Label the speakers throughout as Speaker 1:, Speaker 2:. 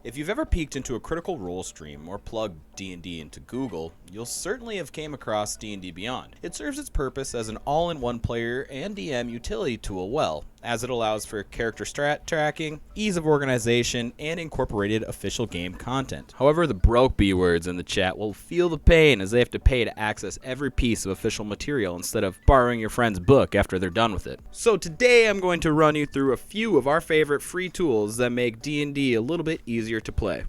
Speaker 1: If you've ever peeked into a Critical Role stream or plugged D&D into Google, you'll certainly have came across D&D Beyond. It serves its purpose as an all-in-one player and DM utility tool well, as it allows for character strat tracking, ease of organization, and incorporated official game content. However, the broke B-words in the chat will feel the pain as they have to pay to access every piece of official material instead of borrowing your friend's book after they're done with it. So today I'm going to run you through a few of our favorite free tools that make D&D a little bit easier to play.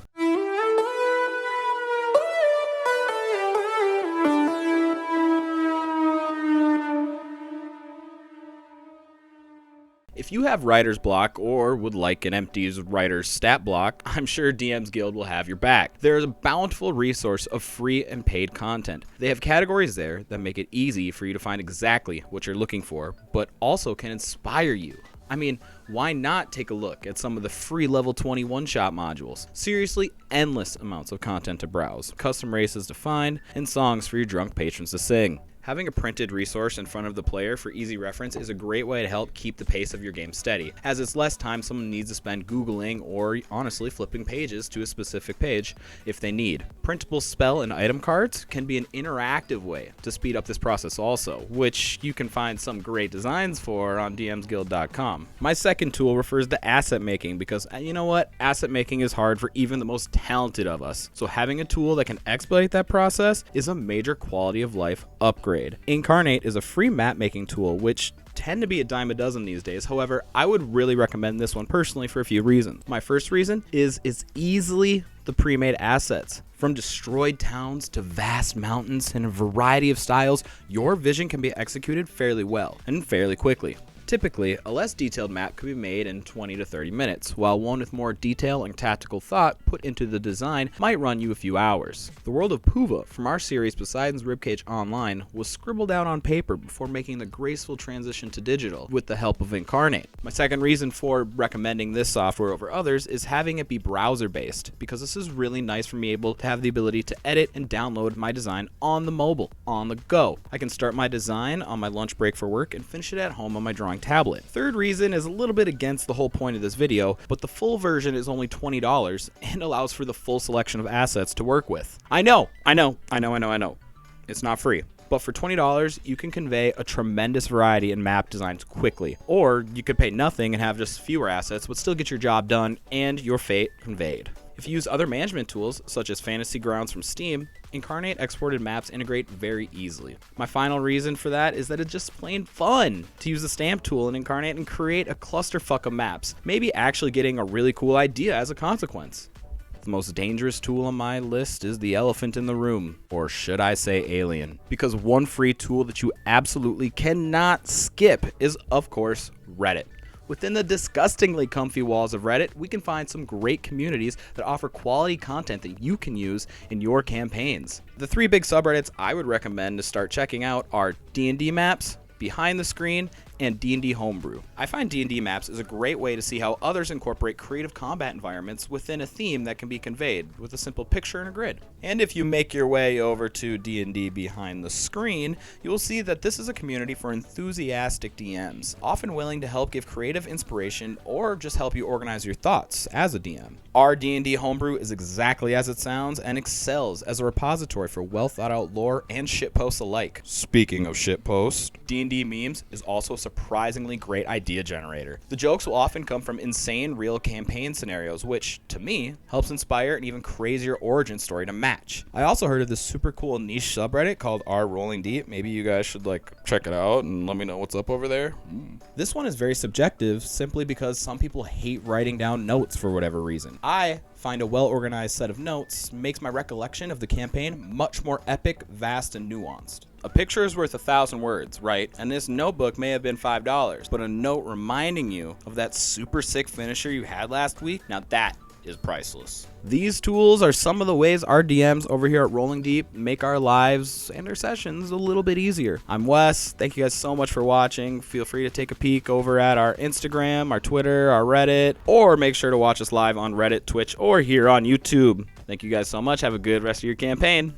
Speaker 1: If you have writer's block or would like an empty writer's stat block, I'm sure DM's Guild will have your back. There is a bountiful resource of free and paid content. They have categories there that make it easy for you to find exactly what you're looking for, but also can inspire you. I mean, why not take a look at some of the free level 20 one-shot modules? Seriously, endless amounts of content to browse, custom races to find, and songs for your drunk patrons to sing. Having a printed resource in front of the player for easy reference is a great way to help keep the pace of your game steady, as it's less time someone needs to spend Googling or honestly flipping pages to a specific page if they need. Printable spell and item cards can be an interactive way to speed up this process also, which you can find some great designs for on dmsguild.com. My second tool refers to asset making because, you know what, asset making is hard for even the most talented of us, so having a tool that can expedite that process is a major quality of life upgrade. Incarnate is a free map making tool which tend to be a dime a dozen these days. However, I would really recommend this one personally for a few reasons. My first reason is it's easily the pre-made assets. From destroyed towns to vast mountains in a variety of styles, your vision can be executed fairly well and fairly quickly. Typically, a less detailed map could be made in 20 to 30 minutes, while one with more detail and tactical thought put into the design might run you a few hours. The world of Puva from our series Poseidon's Ribcage Online was scribbled out on paper before making the graceful transition to digital with the help of Incarnate. My second reason for recommending this software over others is having it be browser-based, because this is really nice for me able to have the ability to edit and download my design on the mobile, on the go. I can start my design on my lunch break for work and finish it at home on my drawing tablet. Third reason is a little bit against the whole point of this video, but the full version is only $20 and allows for the full selection of assets to work with. I know. It's not free. But for $20, you can convey a tremendous variety in map designs quickly. Or you could pay nothing and have just fewer assets, but still get your job done and your fate conveyed. If you use other management tools, such as Fantasy Grounds from Steam, Incarnate exported maps integrate very easily. My final reason for that is that it's just plain fun to use the stamp tool in Incarnate and create a clusterfuck of maps, maybe actually getting a really cool idea as a consequence. The most dangerous tool on my list is the elephant in the room, or should I say alien, because one free tool that you absolutely cannot skip is, of course, Reddit. Within the disgustingly comfy walls of Reddit, we can find some great communities that offer quality content that you can use in your campaigns. The three big subreddits I would recommend to start checking out are D&D Maps, Behind the Screen, and D&D Homebrew. I find D&D Maps is a great way to see how others incorporate creative combat environments within a theme that can be conveyed with a simple picture and a grid. And if you make your way over to D&D Behind the Screen, you will see that this is a community for enthusiastic DMs, often willing to help give creative inspiration or just help you organize your thoughts as a DM. Our D&D Homebrew is exactly as it sounds and excels as a repository for well thought out lore and shitposts alike. Speaking of shitposts, D&D Memes is also a surprisingly great idea generator. The jokes will often come from insane real campaign scenarios, which, to me, helps inspire an even crazier origin story to match. I also heard of this super cool niche subreddit called R Rolling Deep. Maybe you guys should check it out and let me know what's up over there. This one is very subjective simply because some people hate writing down notes for whatever reason. I find a well-organized set of notes makes my recollection of the campaign much more epic, vast, and nuanced. A picture is worth 1,000 words, right? And this notebook may have been $5, but a note reminding you of that super sick finisher you had last week, now that is priceless. These tools are some of the ways our DMs over here at Rolling Deep make our lives and our sessions a little bit easier. I'm Wes. Thank you guys so much for watching. Feel free to take a peek over at our Instagram, our Twitter, our Reddit, or make sure to watch us live on Reddit, Twitch, or here on YouTube. Thank you guys so much. Have a good rest of your campaign.